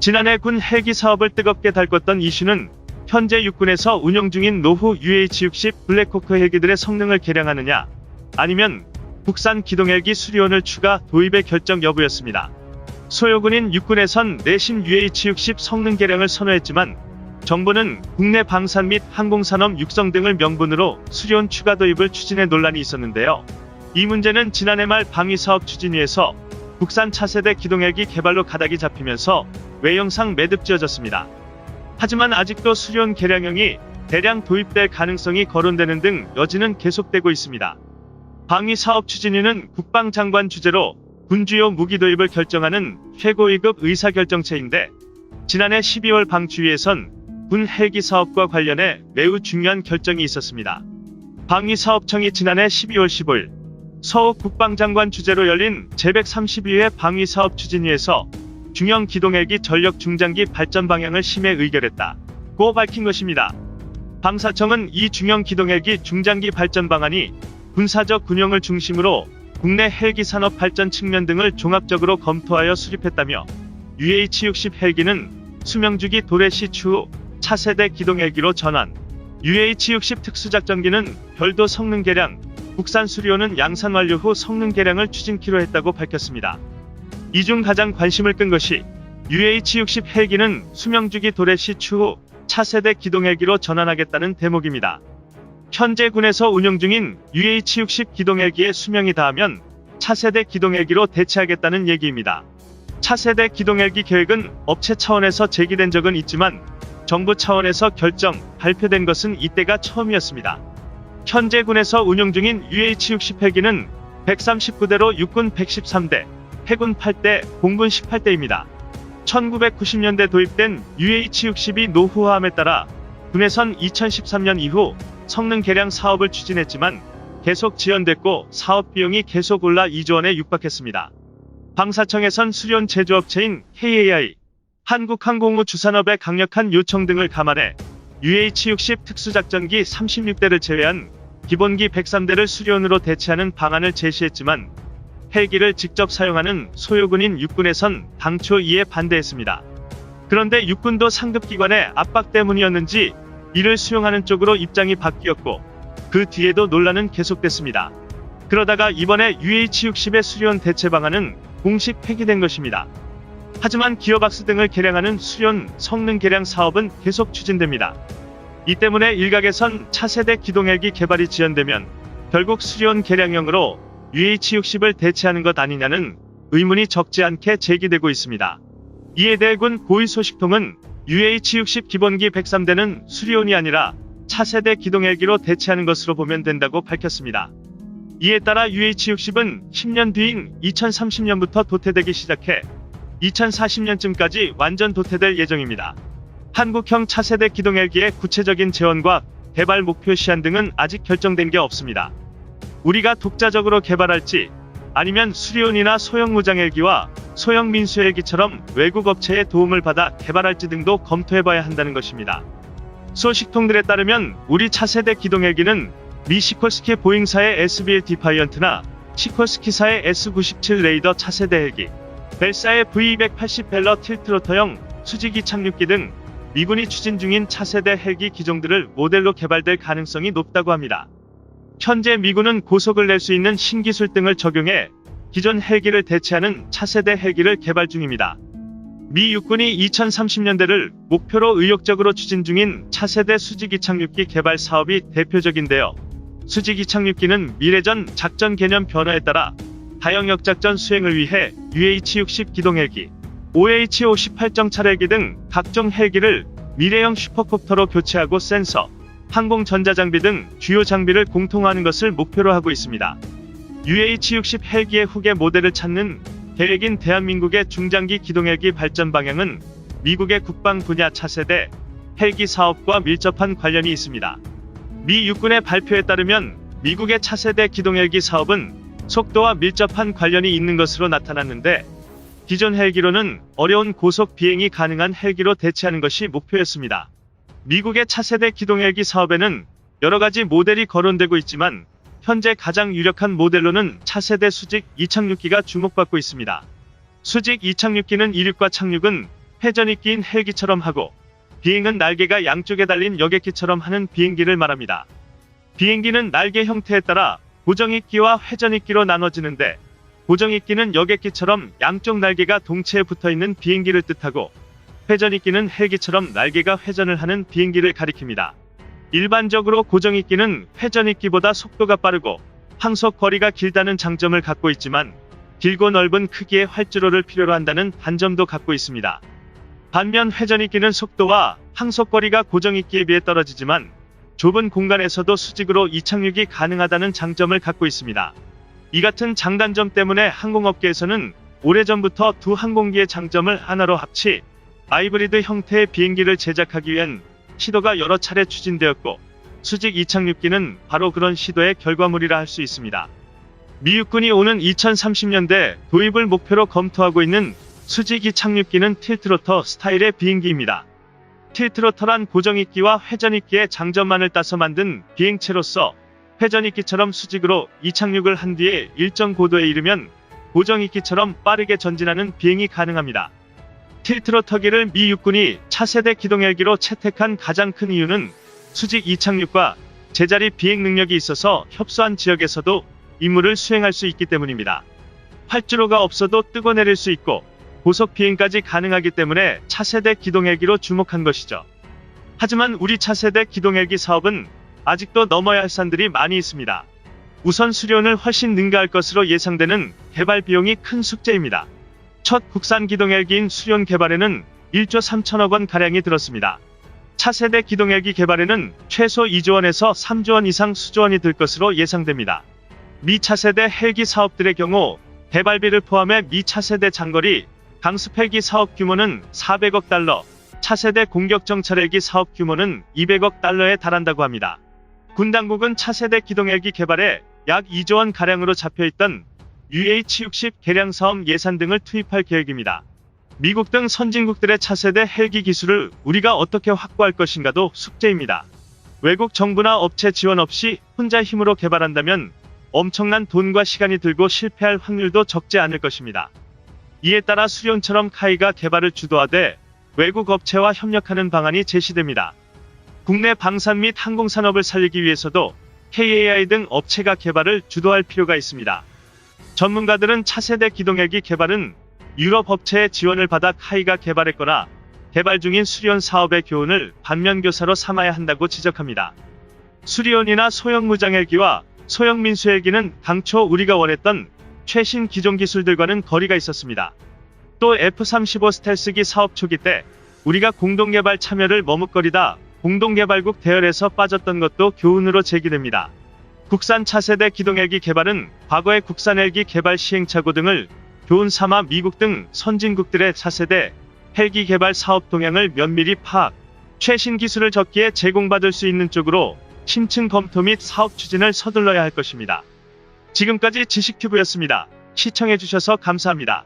지난해 군 헬기 사업을 뜨겁게 달궜던 이슈는 현재 육군에서 운영 중인 노후 UH-60 블랙호크 헬기들의 성능을 개량하느냐, 아니면 국산 기동헬기 수리온을 추가 도입의 결정 여부였습니다. 소요군인 육군에선 내심 UH-60 성능 개량을 선호했지만 정부는 국내 방산 및 항공산업 육성 등을 명분으로 수리온 추가 도입을 추진해 논란이 있었는데요. 이 문제는 지난해 말 방위사업 추진위에서 국산 차세대 기동헬기 개발로 가닥이 잡히면서 외형상 매듭지어졌습니다. 하지만 아직도 수리온 개량형이 대량 도입될 가능성이 거론되는 등 여지는 계속되고 있습니다. 방위사업 추진위는 국방장관 주재로 군주요 무기 도입을 결정하는 최고위급 의사결정체인데, 지난해 12월 방추위에선 군 헬기 사업과 관련해 매우 중요한 결정이 있었습니다. 방위사업청이 지난해 12월 15일 서욱 국방장관 주재로 열린 제132회 방위사업 추진위에서 중형 기동헬기 전력 중장기 발전 방향을 심의 의결했다고 밝힌 것입니다. 방사청은 이 중형 기동헬기 중장기 발전 방안이 군사적 군용을 중심으로 국내 헬기 산업 발전 측면 등을 종합적으로 검토하여 수립했다며, UH-60 헬기는 수명주기 도래 시 추후 차세대 기동헬기로 전환, UH-60 특수작전기는 별도 성능 개량, 국산 수리온은 양산 완료 후 성능 개량을 추진키로 했다고 밝혔습니다. 이 중 가장 관심을 끈 것이 UH-60 헬기는 수명주기 도래 시 추후 차세대 기동헬기로 전환하겠다는 대목입니다. 현재 군에서 운영 중인 UH-60 기동헬기의 수명이 다하면 차세대 기동헬기로 대체하겠다는 얘기입니다. 차세대 기동헬기 계획은 업체 차원에서 제기된 적은 있지만 정부 차원에서 결정, 발표된 것은 이때가 처음이었습니다. 현재 군에서 운용 중인 UH-60 헬기는 139대로 육군 113대, 해군 8대, 공군 18대입니다. 1990년대 도입된 UH-60이 노후화함에 따라 군에선 2013년 이후 성능 개량 사업을 추진했지만 계속 지연됐고 사업 비용이 계속 올라 2조 원에 육박했습니다. 방사청에선 수리온 제조업체인 KAI, 한국항공우주산업의 강력한 요청 등을 감안해 UH-60 특수작전기 36대를 제외한 기본기 103대를 수리온으로 대체하는 방안을 제시했지만 헬기를 직접 사용하는 소요군인 육군에선 당초 이에 반대했습니다. 그런데 육군도 상급기관의 압박 때문이었는지 이를 수용하는 쪽으로 입장이 바뀌었고, 그 뒤에도 논란은 계속됐습니다. 그러다가 이번에 UH-60의 수리온 대체 방안은 공식 폐기된 것입니다. 하지만 기어박스 등을 개량하는 수리온 성능 개량 사업은 계속 추진됩니다. 이 때문에 일각에선 차세대 기동헬기 개발이 지연되면 결국 수리온 개량형으로 UH-60을 대체하는 것 아니냐는 의문이 적지 않게 제기되고 있습니다. 이에 대해 군 고위소식통은 UH-60 기본기 103대는 수리온이 아니라 차세대 기동헬기로 대체하는 것으로 보면 된다고 밝혔습니다. 이에 따라 UH-60은 10년 뒤인 2030년부터 도태되기 시작해 2040년쯤까지 완전 도태될 예정입니다. 한국형 차세대 기동헬기의 구체적인 재원과 개발 목표 시한 등은 아직 결정된 게 없습니다. 우리가 독자적으로 개발할지, 아니면 수리온이나 소형 무장헬기와 소형 민수헬기처럼 외국 업체의 도움을 받아 개발할지 등도 검토해봐야 한다는 것입니다. 소식통들에 따르면 우리 차세대 기동헬기는 미 시콜스키 보잉사의 SBL 디파이언트나 시콜스키사의 S-97 레이더 차세대 헬기, 벨사의 V-280 벨러 틸트로터형 수직이 착륙기 등 미군이 추진 중인 차세대 헬기 기종들을 모델로 개발될 가능성이 높다고 합니다. 현재 미군은 고속을 낼 수 있는 신기술 등을 적용해 기존 헬기를 대체하는 차세대 헬기를 개발 중입니다. 미 육군이 2030년대를 목표로 의욕적으로 추진 중인 차세대 수직이 착륙기 개발 사업이 대표적인데요. 수직이 착륙기는 미래전 작전 개념 변화에 따라 다영역 작전 수행을 위해 UH-60 기동헬기, OH-58정 차례기 등 각종 헬기를 미래형 슈퍼콥터로 교체하고 센서, 항공전자장비 등 주요 장비를 공통화하는 것을 목표로 하고 있습니다. UH-60 헬기의 후계 모델을 찾는 계획인 대한민국의 중장기 기동헬기 발전 방향은 미국의 국방 분야 차세대 헬기 사업과 밀접한 관련이 있습니다. 미 육군의 발표에 따르면 미국의 차세대 기동헬기 사업은 속도와 밀접한 관련이 있는 것으로 나타났는데, 기존 헬기로는 어려운 고속 비행이 가능한 헬기로 대체하는 것이 목표였습니다. 미국의 차세대 기동헬기 사업에는 여러가지 모델이 거론되고 있지만 현재 가장 유력한 모델로는 차세대 수직 이착륙기가 주목받고 있습니다. 수직 이착륙기는 이륙과 착륙은 회전이 끼인 헬기처럼 하고, 비행은 날개가 양쪽에 달린 여객기처럼 하는 비행기를 말합니다. 비행기는 날개 형태에 따라 고정익기와 회전익기로 나눠지는데, 고정익기는 여객기처럼 양쪽 날개가 동체에 붙어있는 비행기를 뜻하고, 회전익기는 헬기처럼 날개가 회전을 하는 비행기를 가리킵니다. 일반적으로 고정익기는 회전익기보다 속도가 빠르고 항속 거리가 길다는 장점을 갖고 있지만, 길고 넓은 크기의 활주로를 필요로 한다는 단점도 갖고 있습니다. 반면 회전익기는 속도와 항속거리가 고정익기에 비해 떨어지지만 좁은 공간에서도 수직으로 이착륙이 가능하다는 장점을 갖고 있습니다. 이 같은 장단점 때문에 항공업계에서는 오래전부터 두 항공기의 장점을 하나로 합치 하이브리드 형태의 비행기를 제작하기 위한 시도가 여러 차례 추진되었고, 수직 이착륙기는 바로 그런 시도의 결과물이라 할 수 있습니다. 미 육군이 오는 2030년대 도입을 목표로 검토하고 있는 수직 이착륙기는 틸트로터 스타일의 비행기입니다. 틸트로터란 고정익기와 회전익기의 장점만을 따서 만든 비행체로서, 회전익기처럼 수직으로 이착륙을 한 뒤에 일정 고도에 이르면 고정익기처럼 빠르게 전진하는 비행이 가능합니다. 틸트로터기를 미 육군이 차세대 기동헬기로 채택한 가장 큰 이유는 수직 이착륙과 제자리 비행 능력이 있어서 협소한 지역에서도 임무를 수행할 수 있기 때문입니다. 활주로가 없어도 뜨고 내릴 수 있고 고속 비행까지 가능하기 때문에 차세대 기동헬기로 주목한 것이죠. 하지만 우리 차세대 기동헬기 사업은 아직도 넘어야 할 산들이 많이 있습니다. 우선 수련을 훨씬 능가할 것으로 예상되는 개발 비용이 큰 숙제입니다. 첫 국산 기동헬기인 수련 개발에는 1조 3천억 원 가량이 들었습니다. 차세대 기동헬기 개발에는 최소 2조 원에서 3조 원 이상 수조원이 들 것으로 예상됩니다. 미 차세대 헬기 사업들의 경우 개발비를 포함해 미 차세대 장거리 강습 헬기 사업 규모는 400억 달러, 차세대 공격 정찰 헬기 사업 규모는 200억 달러에 달한다고 합니다. 군 당국은 차세대 기동헬기 개발에 약 2조 원 가량으로 잡혀있던 UH-60 개량 사업 예산 등을 투입할 계획입니다. 미국 등 선진국들의 차세대 헬기 기술을 우리가 어떻게 확보할 것인가도 숙제입니다. 외국 정부나 업체 지원 없이 혼자 힘으로 개발한다면 엄청난 돈과 시간이 들고 실패할 확률도 적지 않을 것입니다. 이에 따라 수련처럼 카이가 개발을 주도하되 외국 업체와 협력하는 방안이 제시됩니다. 국내 방산 및 항공산업을 살리기 위해서도 KAI 등 업체가 개발을 주도할 필요가 있습니다. 전문가들은 차세대 기동헬기 개발은 유럽 업체의 지원을 받아 카이가 개발했거나 개발 중인 수리온 사업의 교훈을 반면교사로 삼아야 한다고 지적합니다. 수리온이나 소형 무장헬기와 소형 민수헬기는 당초 우리가 원했던 최신 기존 기술들과는 거리가 있었습니다. 또 F-35 스텔스기 사업 초기 때 우리가 공동개발 참여를 머뭇거리다 공동개발국 대열에서 빠졌던 것도 교훈으로 제기됩니다. 국산 차세대 기동헬기 개발은 과거의 국산 헬기 개발 시행착오 등을 교훈 삼아 미국 등 선진국들의 차세대 헬기 개발 사업 동향을 면밀히 파악, 최신 기술을 적기에 제공받을 수 있는 쪽으로 심층 검토 및 사업 추진을 서둘러야 할 것입니다. 지금까지 지식튜브였습니다. 시청해주셔서 감사합니다.